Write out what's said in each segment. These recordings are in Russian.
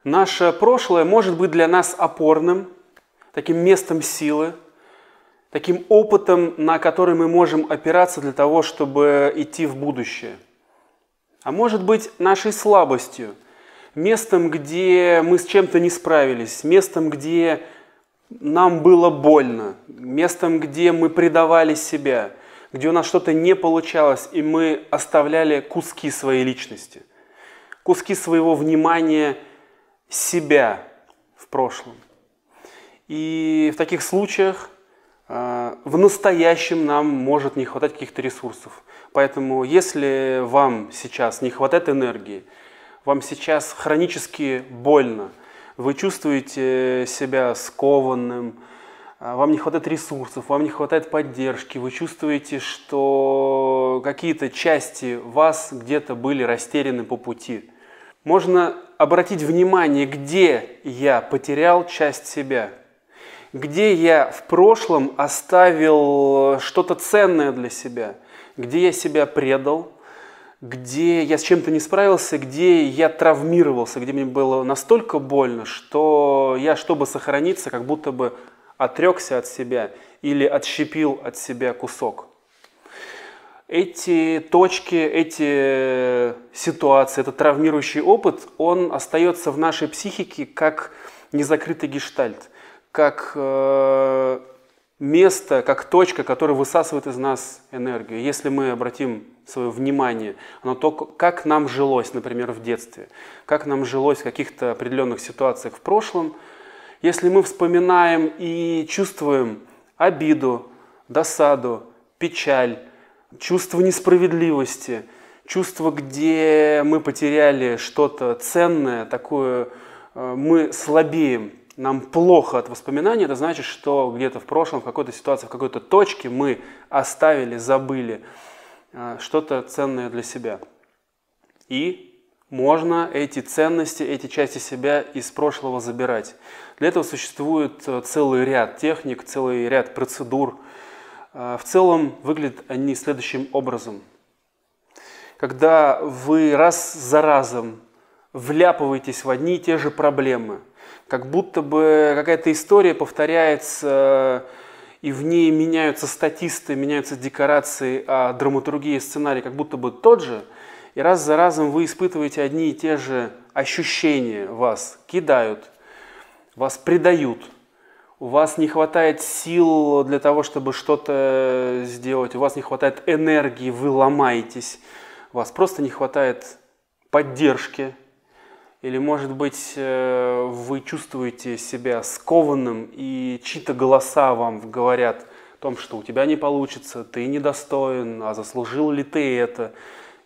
Наше прошлое может быть для нас опорным, таким местом силы, таким опытом, на который мы можем опираться для того, чтобы идти в будущее. А может быть нашей слабостью, местом, где мы с чем-то не справились, местом, где нам было больно, местом, где мы предавали себя, где у нас что-то не получалось, и мы оставляли куски своей личности, куски своего внимания, себя в прошлом. И в таких случаях в настоящем нам может не хватать каких-то ресурсов. Поэтому если вам сейчас не хватает энергии, вам сейчас хронически больно, вы чувствуете себя скованным, вам не хватает ресурсов, вам не хватает поддержки, вы чувствуете, что какие-то части вас где-то были растеряны по пути. Можно обратить внимание, где я потерял часть себя, где я в прошлом оставил что-то ценное для себя, где я себя предал, где я с чем-то не справился, где я травмировался, где мне было настолько больно, что я, чтобы сохраниться, как будто бы отрекся от себя или отщепил от себя кусок. Эти точки, эти ситуации, этот травмирующий опыт, он остается в нашей психике как незакрытый гештальт, как место, как точка, которая высасывает из нас энергию. Если мы обратим свое внимание на то, как нам жилось, например, в детстве, как нам жилось в каких-то определенных ситуациях в прошлом, если мы вспоминаем и чувствуем обиду, досаду, печаль, чувство несправедливости, чувство, где мы потеряли что-то ценное, такое, мы слабеем, нам плохо от воспоминаний, это значит, что где-то в прошлом, в какой-то ситуации, в какой-то точке мы оставили, забыли что-то ценное для себя. И можно эти ценности, эти части себя из прошлого забирать. Для этого существует целый ряд техник, целый ряд процедур. В целом выглядят они следующим образом. Когда вы раз за разом вляпываетесь в одни и те же проблемы, как будто бы какая-то история повторяется, и в ней меняются статисты, меняются декорации, а драматургия и сценарий как будто бы тот же, и раз за разом вы испытываете одни и те же ощущения, вас кидают, вас предают, у вас не хватает сил для того, чтобы что-то сделать, у вас не хватает энергии, вы ломаетесь, у вас просто не хватает поддержки, или, может быть, вы чувствуете себя скованным, и чьи-то голоса вам говорят о том, что у тебя не получится, ты недостоин, а заслужил ли ты это,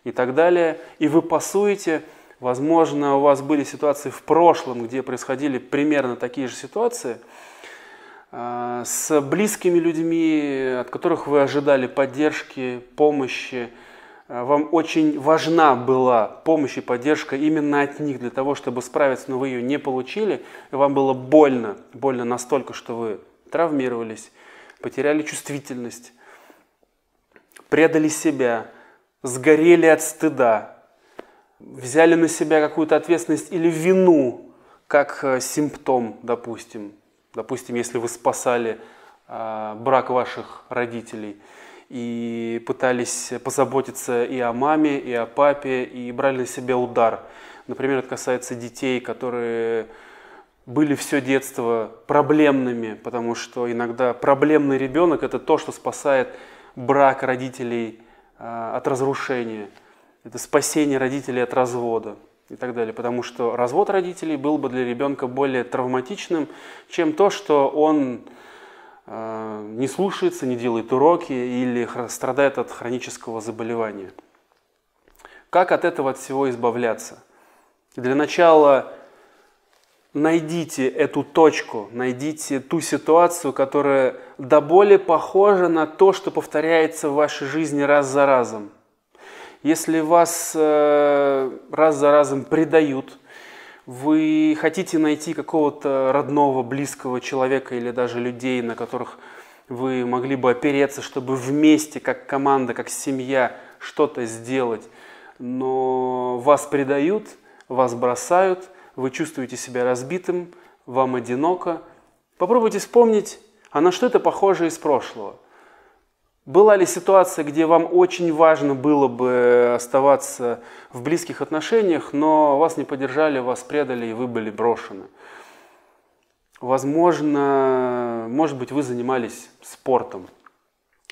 и так далее. И вы пасуете. Возможно, у вас были ситуации в прошлом, где происходили примерно такие же ситуации, с близкими людьми, от которых вы ожидали поддержки, помощи. Вам очень важна была помощь и поддержка именно от них для того, чтобы справиться, но вы ее не получили, и вам было больно, больно настолько, что вы травмировались, потеряли чувствительность, предали себя, сгорели от стыда, взяли на себя какую-то ответственность или вину, как симптом, допустим. Допустим, если вы спасали брак ваших родителей, и пытались позаботиться и о маме, и о папе, и брали на себя удар. Например, это касается детей, которые были все детство проблемными, потому что иногда проблемный ребенок – это то, что спасает брак родителей от разрушения, это спасение родителей от развода и так далее. Потому что развод родителей был бы для ребенка более травматичным, чем то, что он не слушается, не делает уроки или страдает от хронического заболевания. Как от этого от всего избавляться? Для начала найдите эту точку, найдите ту ситуацию, которая до боли похожа на то, что повторяется в вашей жизни раз за разом. Если вас раз за разом предают, вы хотите найти какого-то родного, близкого человека или даже людей, на которых вы могли бы опереться, чтобы вместе, как команда, как семья, что-то сделать, но вас предают, вас бросают, вы чувствуете себя разбитым, вам одиноко. Попробуйте вспомнить, а на что это похоже из прошлого. Была ли ситуация, где вам очень важно было бы оставаться в близких отношениях, но вас не поддержали, вас предали и вы были брошены? Возможно, может быть, вы занимались спортом,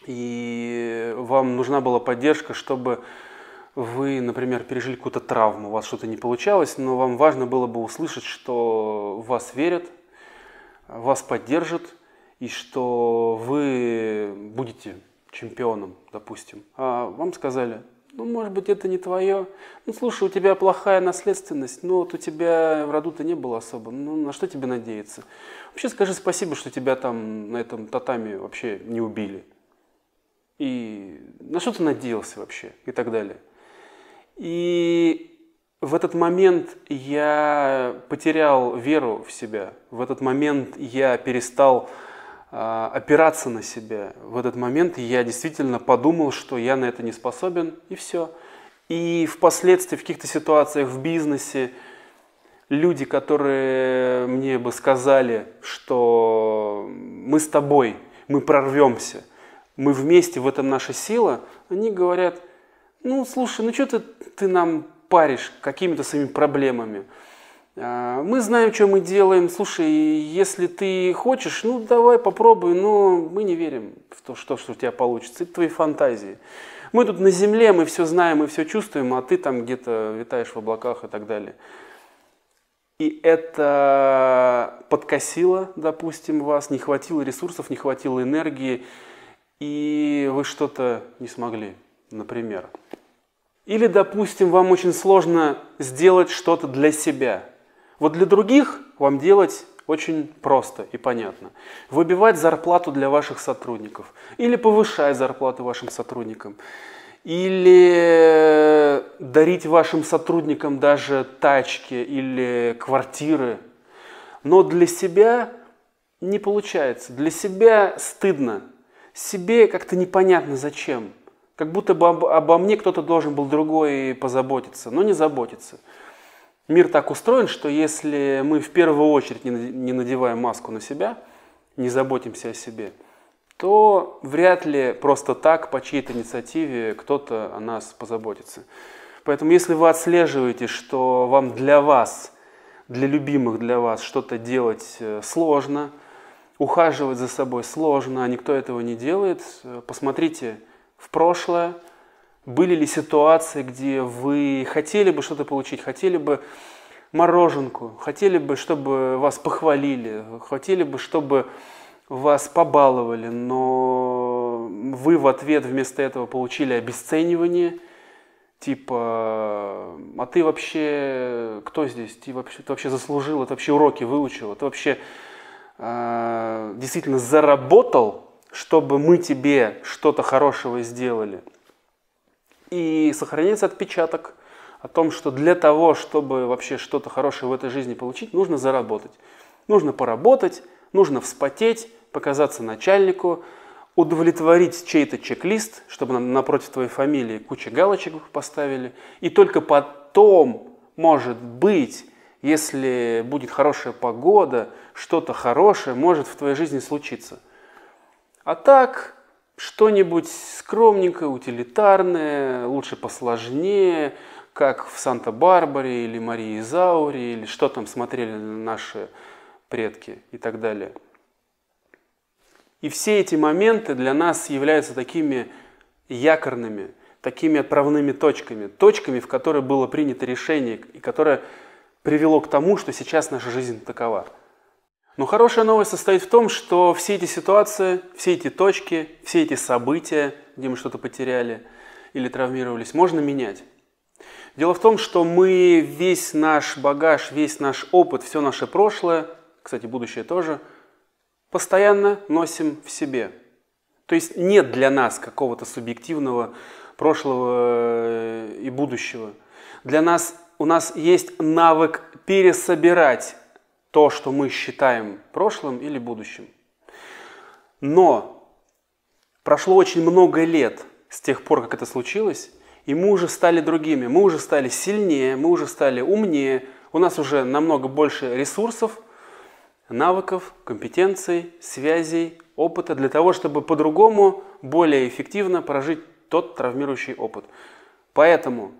и вам нужна была поддержка, чтобы вы, например, пережили какую-то травму, у вас что-то не получалось, но вам важно было бы услышать, что в вас верят, вас поддержат, и что вы будете чемпионом, допустим. А вам сказали, ну, может быть, это не твое. Ну, слушай, у тебя плохая наследственность, но вот у тебя в роду-то не было особо. Ну, на что тебе надеяться? Вообще скажи спасибо, что тебя там на этом татами вообще не убили. И на что ты надеялся вообще? И так далее. И в этот момент я потерял веру в себя. В этот момент я перестал опираться на себя. В этот момент я действительно подумал, что я на это не способен, и все. И впоследствии в каких-то ситуациях в бизнесе люди, которые мне бы сказали, что мы с тобой, мы прорвемся, мы вместе, в этом наша сила, они говорят, ну слушай, ну что ты нам паришь какими-то своими проблемами? Мы знаем, что мы делаем. Слушай, если ты хочешь, ну давай попробуй, но мы не верим в то, что у тебя получится. Это твои фантазии. Мы тут на земле, мы все знаем, мы все чувствуем, а ты там где-то витаешь в облаках и так далее. И это подкосило, допустим, вас, не хватило ресурсов, не хватило энергии, и вы что-то не смогли, например. Или, допустим, вам очень сложно сделать что-то для себя. Вот для других вам делать очень просто и понятно. Выбивать зарплату для ваших сотрудников. Или повышать зарплату вашим сотрудникам. Или дарить вашим сотрудникам даже тачки или квартиры. Но для себя не получается. Для себя стыдно. Себе как-то непонятно зачем. Как будто бы обо мне кто-то должен был другой позаботиться, но не заботится. Мир так устроен, что если мы в первую очередь не надеваем маску на себя, не заботимся о себе, то вряд ли просто так, по чьей-то инициативе, кто-то о нас позаботится. Поэтому если вы отслеживаете, что вам для вас, для любимых для вас что-то делать сложно, ухаживать за собой сложно, а никто этого не делает, посмотрите в прошлое. Были ли ситуации, где вы хотели бы что-то получить, хотели бы мороженку, хотели бы, чтобы вас похвалили, хотели бы, чтобы вас побаловали, но вы в ответ вместо этого получили обесценивание, типа, а ты вообще кто здесь? Ты вообще заслужил, ты вообще уроки выучил, ты вообще действительно заработал, чтобы мы тебе что-то хорошего сделали. И сохраняется отпечаток о том, что для того, чтобы вообще что-то хорошее в этой жизни получить, нужно заработать. Нужно поработать, нужно вспотеть, показаться начальнику, удовлетворить чей-то чек-лист, чтобы напротив твоей фамилии куча галочек поставили. И только потом, может быть, если будет хорошая погода, что-то хорошее может в твоей жизни случиться. А так, что-нибудь скромненькое, утилитарное, лучше посложнее, как в Санта-Барбаре или Марии Изауре, или что там смотрели наши предки и так далее. И все эти моменты для нас являются такими якорными, такими отправными точками, в которые было принято решение и которое привело к тому, что сейчас наша жизнь такова. Но хорошая новость состоит в том, что все эти ситуации, все эти точки, все эти события, где мы что-то потеряли или травмировались, можно менять. Дело в том, что мы весь наш багаж, весь наш опыт, все наше прошлое, кстати, будущее тоже, постоянно носим в себе. То есть нет для нас какого-то субъективного прошлого и будущего. У нас есть навык пересобирать то, что мы считаем прошлым или будущим. Но прошло очень много лет с тех пор, как это случилось, и мы уже стали другими, мы уже стали сильнее, мы уже стали умнее, у нас уже намного больше ресурсов, навыков, компетенций, связей, опыта для того, чтобы по-другому, более эффективно прожить тот травмирующий опыт. Поэтому,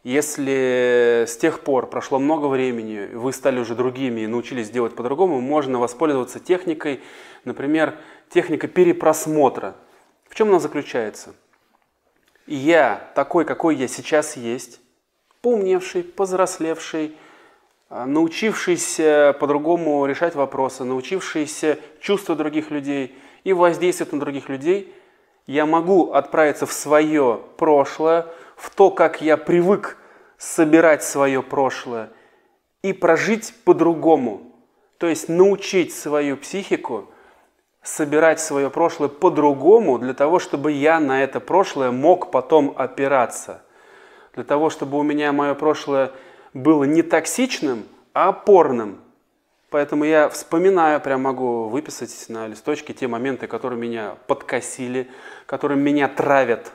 если с тех пор прошло много времени, вы стали уже другими и научились делать по-другому, можно воспользоваться техникой, например, техника перепросмотра. В чем она заключается? Я такой, какой я сейчас есть, поумневший, повзрослевший, научившийся по-другому решать вопросы, научившийся чувствовать других людей и воздействовать на других людей, я могу отправиться в свое прошлое, в то, как я привык собирать свое прошлое и прожить по-другому. То есть научить свою психику собирать свое прошлое по-другому, для того, чтобы я на это прошлое мог потом опираться. Для того, чтобы у меня мое прошлое было не токсичным, а опорным. Поэтому я вспоминаю, прям могу выписать на листочке те моменты, которые меня подкосили, которые меня травят.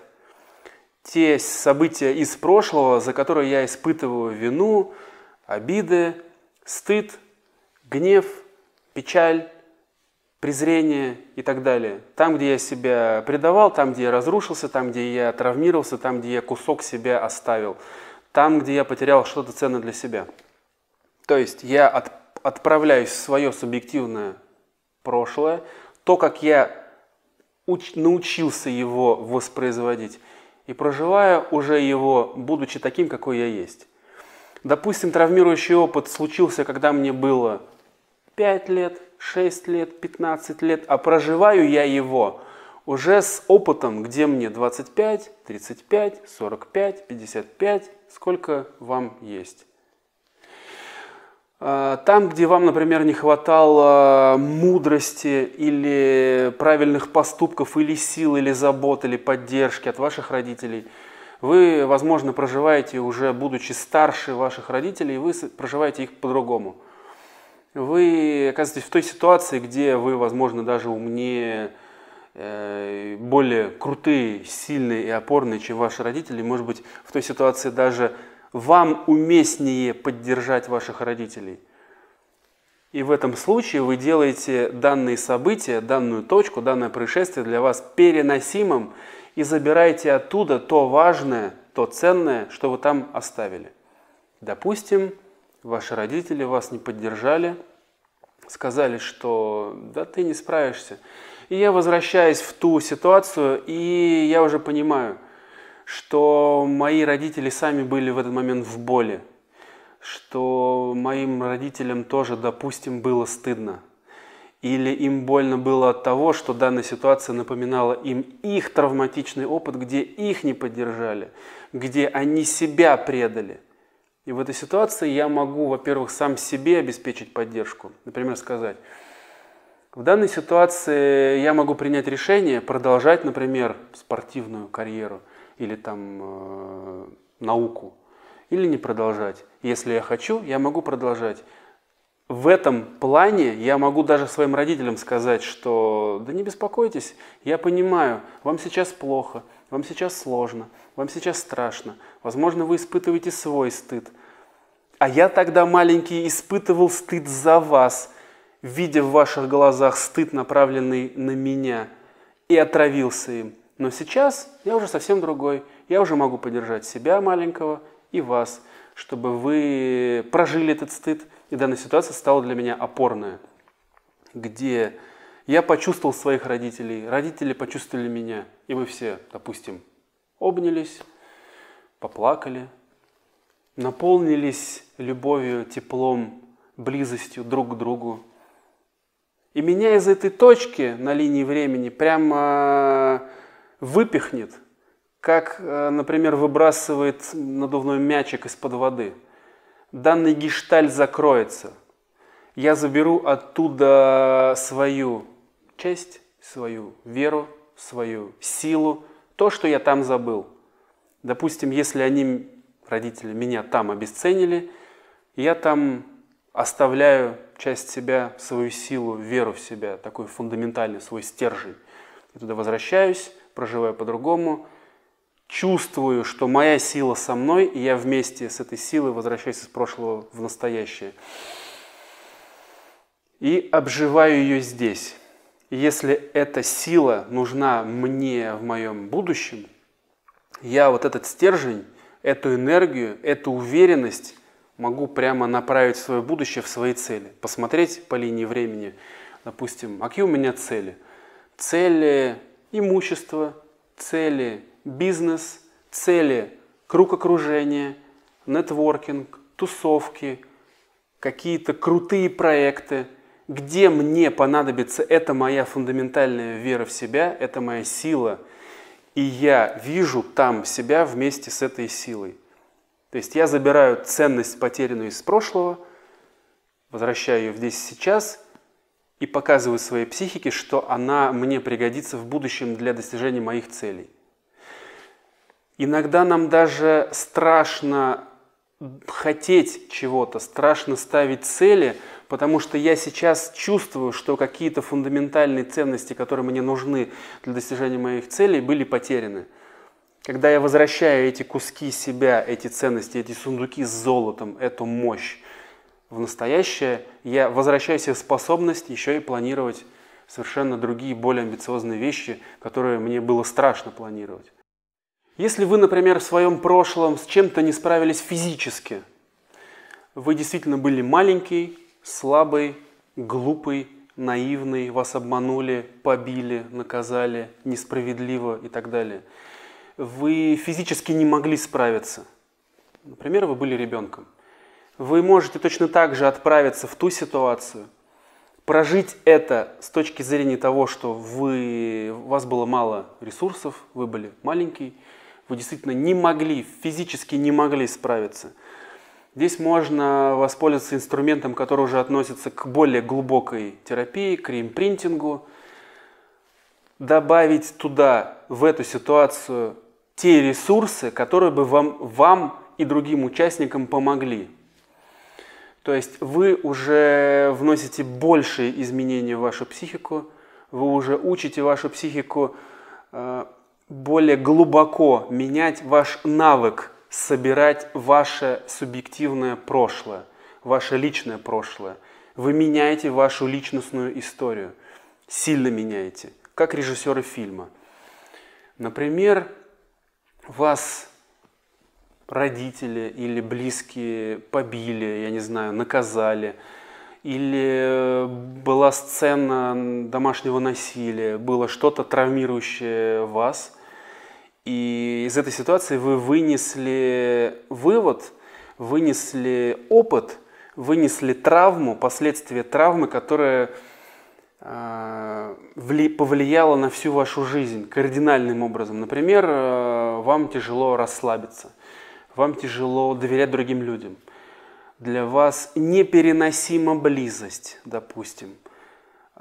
Те события из прошлого, за которые я испытываю вину, обиды, стыд, гнев, печаль, презрение и так далее. Там, где я себя предавал, там, где я разрушился, там, где я травмировался, там, где я кусок себя оставил, там, где я потерял что-то ценное для себя. То есть я отправляюсь в свое субъективное прошлое, то, как я научился его воспроизводить, и проживаю уже его, будучи таким, какой я есть. Допустим, травмирующий опыт случился, когда мне было 5 лет, 6 лет, 15 лет, а проживаю я его уже с опытом, где мне 25, 35, 45, 55, сколько вам есть. Там, где вам, например, не хватало мудрости или правильных поступков, или сил, или забот, или поддержки от ваших родителей, вы, возможно, проживаете уже, будучи старше ваших родителей, вы проживаете их по-другому. Вы оказываетесь в той ситуации, где вы, возможно, даже умнее, более крутые, сильные и опорные, чем ваши родители. Может быть, в той ситуации даже вам уместнее поддержать ваших родителей. И в этом случае вы делаете данные события, данную точку, данное происшествие для вас переносимым и забираете оттуда то важное, то ценное, что вы там оставили. Допустим, ваши родители вас не поддержали, сказали, что да ты не справишься. И я возвращаюсь в ту ситуацию, и я уже понимаю, что мои родители сами были в этот момент в боли, что моим родителям тоже, допустим, было стыдно. Или им больно было от того, что данная ситуация напоминала им их травматичный опыт, где их не поддержали, где они себя предали. И в этой ситуации я могу, во-первых, сам себе обеспечить поддержку. Например, сказать, в данной ситуации я могу принять решение продолжать, например, спортивную карьеру или там науку, или не продолжать. Если я хочу, я могу продолжать. В этом плане я могу даже своим родителям сказать, что да не беспокойтесь, я понимаю, вам сейчас плохо, вам сейчас сложно, вам сейчас страшно, возможно, вы испытываете свой стыд. А я тогда маленький испытывал стыд за вас, видя в ваших глазах стыд, направленный на меня, и отравился им. Но сейчас я уже совсем другой, я уже могу поддержать себя маленького и вас, чтобы вы прожили этот стыд, и данная ситуация стала для меня опорная, где я почувствовал своих родителей, родители почувствовали меня, и мы все, допустим, обнялись, поплакали, наполнились любовью, теплом, близостью друг к другу. И меня из этой точки на линии времени прямо выпихнет, как, например, выбрасывает надувной мячик из-под воды. Данный гештальт закроется. Я заберу оттуда свою честь, свою веру, свою силу, то, что я там забыл. Допустим, если они, родители, меня там обесценили, я там оставляю часть себя, свою силу, веру в себя, такой фундаментальный свой стержень. Я туда возвращаюсь, проживаю по-другому, чувствую, что моя сила со мной, и я вместе с этой силой возвращаюсь из прошлого в настоящее. И обживаю ее здесь. И если эта сила нужна мне в моем будущем, я вот этот стержень, эту энергию, эту уверенность могу прямо направить в свое будущее, в свои цели. Посмотреть по линии времени, допустим, какие у меня цели. Цели имущества, цели бизнес, цели круг окружения, нетворкинг, тусовки, какие-то крутые проекты, где мне понадобится эта моя фундаментальная вера в себя, это моя сила, и я вижу там себя вместе с этой силой. То есть я забираю ценность, потерянную из прошлого, возвращаю ее здесь и сейчас и показываю своей психике, что она мне пригодится в будущем для достижения моих целей. Иногда нам даже страшно хотеть чего-то, страшно ставить цели, потому что я сейчас чувствую, что какие-то фундаментальные ценности, которые мне нужны для достижения моих целей, были потеряны. Когда я возвращаю эти куски себя, эти ценности, эти сундуки с золотом, эту мощь в настоящее, я возвращаю себе способность еще и планировать совершенно другие, более амбициозные вещи, которые мне было страшно планировать. Если вы, например, в своем прошлом с чем-то не справились физически, вы действительно были маленький, слабый, глупый, наивный, вас обманули, побили, наказали, несправедливо и так далее. Вы физически не могли справиться. Например, вы были ребенком. Вы можете точно так же отправиться в ту ситуацию, прожить это с точки зрения того, что у вас было мало ресурсов, вы были маленький, вы действительно не могли, физически не могли справиться. Здесь можно воспользоваться инструментом, который уже относится к более глубокой терапии, к реимпринтингу, добавить туда, в эту ситуацию, те ресурсы, которые бы вам и другим участникам помогли. То есть вы уже вносите большие изменения в вашу психику, вы уже учите вашу психику более глубоко менять ваш навык собирать ваше субъективное прошлое, ваше личное прошлое. Вы меняете вашу личностную историю, сильно меняете, как режиссеры фильма. Например, вас родители или близкие побили, я не знаю, наказали, или была сцена домашнего насилия, было что-то травмирующее вас, и из этой ситуации вы вынесли вывод, вынесли опыт, вынесли травму, последствия травмы, которая повлияла на всю вашу жизнь кардинальным образом. Например, вам тяжело расслабиться, вам тяжело доверять другим людям. Для вас непереносима близость, допустим.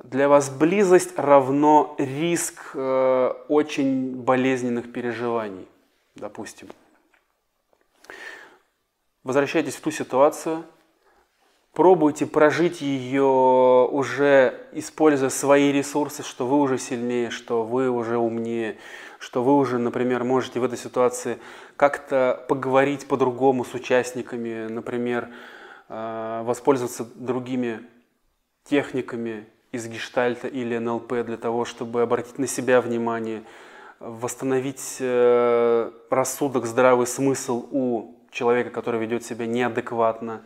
Для вас близость равно риск очень болезненных переживаний, допустим. Возвращайтесь в ту ситуацию, пробуйте прожить ее уже используя свои ресурсы, что вы уже сильнее, что вы уже умнее, что вы уже, например, можете в этой ситуации как-то поговорить по-другому с участниками, например, воспользоваться другими техниками из гештальта или НЛП для того, чтобы обратить на себя внимание, восстановить рассудок, здравый смысл у человека, который ведет себя неадекватно.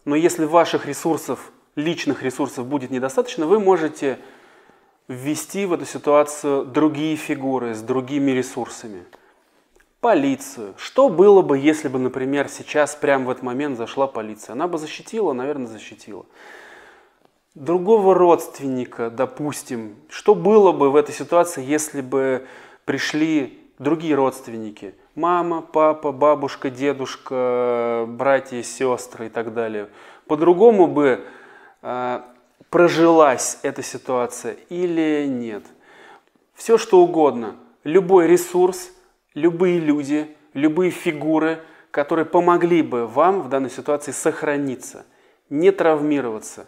Но если ваших ресурсов, личных ресурсов будет недостаточно, вы можете ввести в эту ситуацию другие фигуры с другими ресурсами. Полицию. Что было бы, если бы, например, сейчас, прямо в этот момент зашла полиция? Она бы защитила, наверное, защитила. Другого родственника, допустим. Что было бы в этой ситуации, если бы пришли другие родственники? Мама, папа, бабушка, дедушка, братья, сестры и так далее. По-другому бы прожилась эта ситуация или нет? Все что угодно. Любой ресурс, любые люди, любые фигуры, которые помогли бы вам в данной ситуации сохраниться, не травмироваться,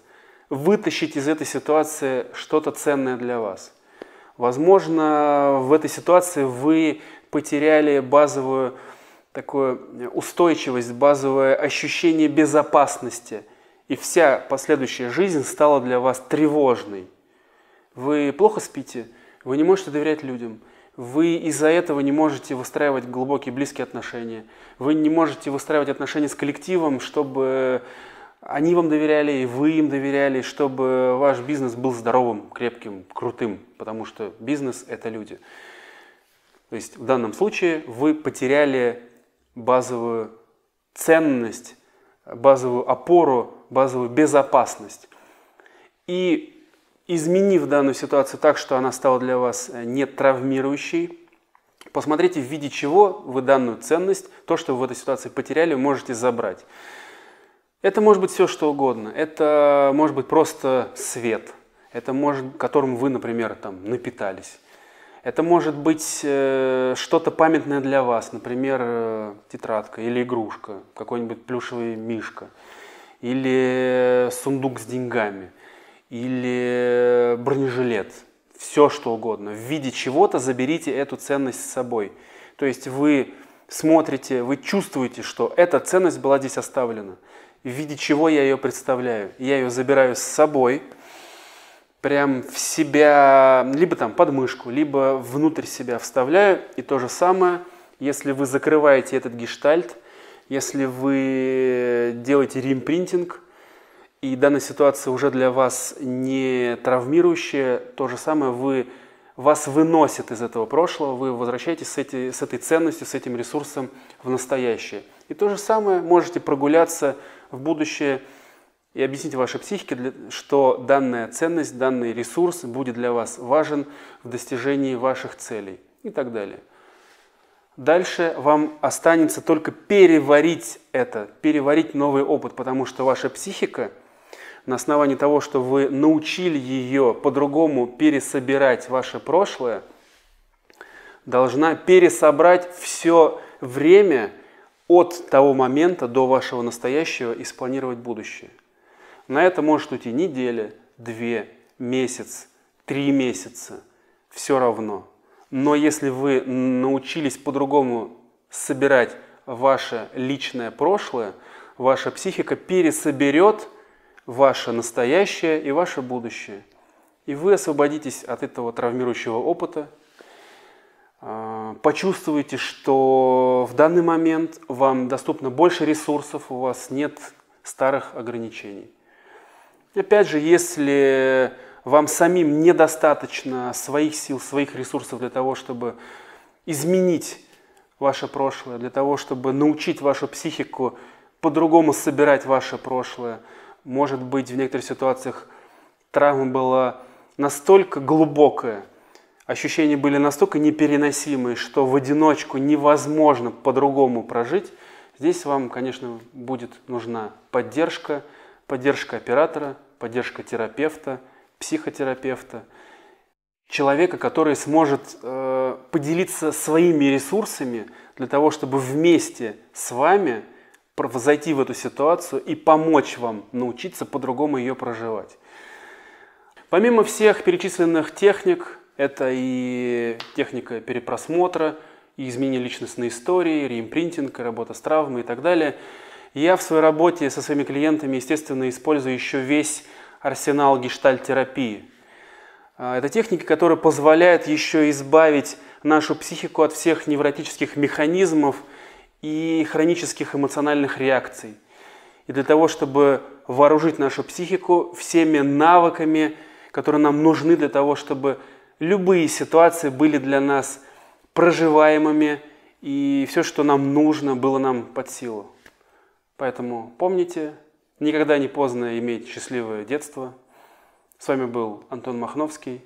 вытащить из этой ситуации что-то ценное для вас. Возможно, в этой ситуации вы потеряли базовую такую устойчивость, базовое ощущение безопасности. И вся последующая жизнь стала для вас тревожной. Вы плохо спите, вы не можете доверять людям, вы из-за этого не можете выстраивать глубокие близкие отношения, вы не можете выстраивать отношения с коллективом, чтобы они вам доверяли, и вы им доверяли, чтобы ваш бизнес был здоровым, крепким, крутым, потому что бизнес – это люди. То есть в данном случае вы потеряли базовую ценность, базовую опору, базовую безопасность. И изменив данную ситуацию так, что она стала для вас не травмирующей, посмотрите, в виде чего вы данную ценность, то, что вы в этой ситуации потеряли, можете забрать. Это может быть все, что угодно. Это может быть просто свет, это может, которым вы, например, там, напитались. Это может быть что-то памятное для вас, например, тетрадка или игрушка, какой-нибудь плюшевый мишка, или сундук с деньгами, или бронежилет, все что угодно. В виде чего-то заберите эту ценность с собой. То есть вы смотрите, вы чувствуете, что эта ценность была здесь оставлена. В виде чего я ее представляю? Я ее забираю с собой, прям в себя, либо там под мышку, либо внутрь себя вставляю. И то же самое, если вы закрываете этот гештальт, если вы делаете реимпринтинг, и данная ситуация уже для вас не травмирующая, то же самое вас выносит из этого прошлого, вы возвращаетесь с этой ценностью, с этим ресурсом в настоящее. И то же самое можете прогуляться в будущее и объяснить вашей психике, что данная ценность, данный ресурс будет для вас важен в достижении ваших целей и так далее. Дальше вам останется только переварить это, переварить новый опыт, потому что ваша психика на основании того, что вы научили ее по-другому пересобирать ваше прошлое, должна пересобрать все время от того момента до вашего настоящего и спланировать будущее. На это может уйти неделя, 2, месяц, 3 месяца, все равно. Но если вы научились по-другому собирать ваше личное прошлое, ваша психика пересоберет ваше настоящее и ваше будущее. И вы освободитесь от этого травмирующего опыта, почувствуете, что в данный момент вам доступно больше ресурсов, у вас нет старых ограничений. Опять же, если вам самим недостаточно своих сил, своих ресурсов для того, чтобы изменить ваше прошлое, для того, чтобы научить вашу психику по-другому собирать ваше прошлое, может быть, в некоторых ситуациях травма была настолько глубокая, ощущения были настолько непереносимые, что в одиночку невозможно по-другому прожить, здесь вам, конечно, будет нужна поддержка оператора, поддержка терапевта, психотерапевта, человека, который сможет поделиться своими ресурсами для того, чтобы вместе с вами зайти в эту ситуацию и помочь вам научиться по-другому ее проживать. Помимо всех перечисленных техник, это и техника перепросмотра, и изменение личностной истории, реимпринтинг, работа с травмой и так далее. Я в своей работе со своими клиентами, естественно, использую еще весь арсенал гештальт-терапии. Это техники, которые позволяют еще избавить нашу психику от всех невротических механизмов и хронических эмоциональных реакций. И для того, чтобы вооружить нашу психику всеми навыками, которые нам нужны для того, чтобы любые ситуации были для нас проживаемыми, и все, что нам нужно, было нам под силу. Поэтому помните, никогда не поздно иметь счастливое детство. С вами был Антон Махновский,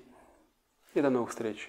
и до новых встреч.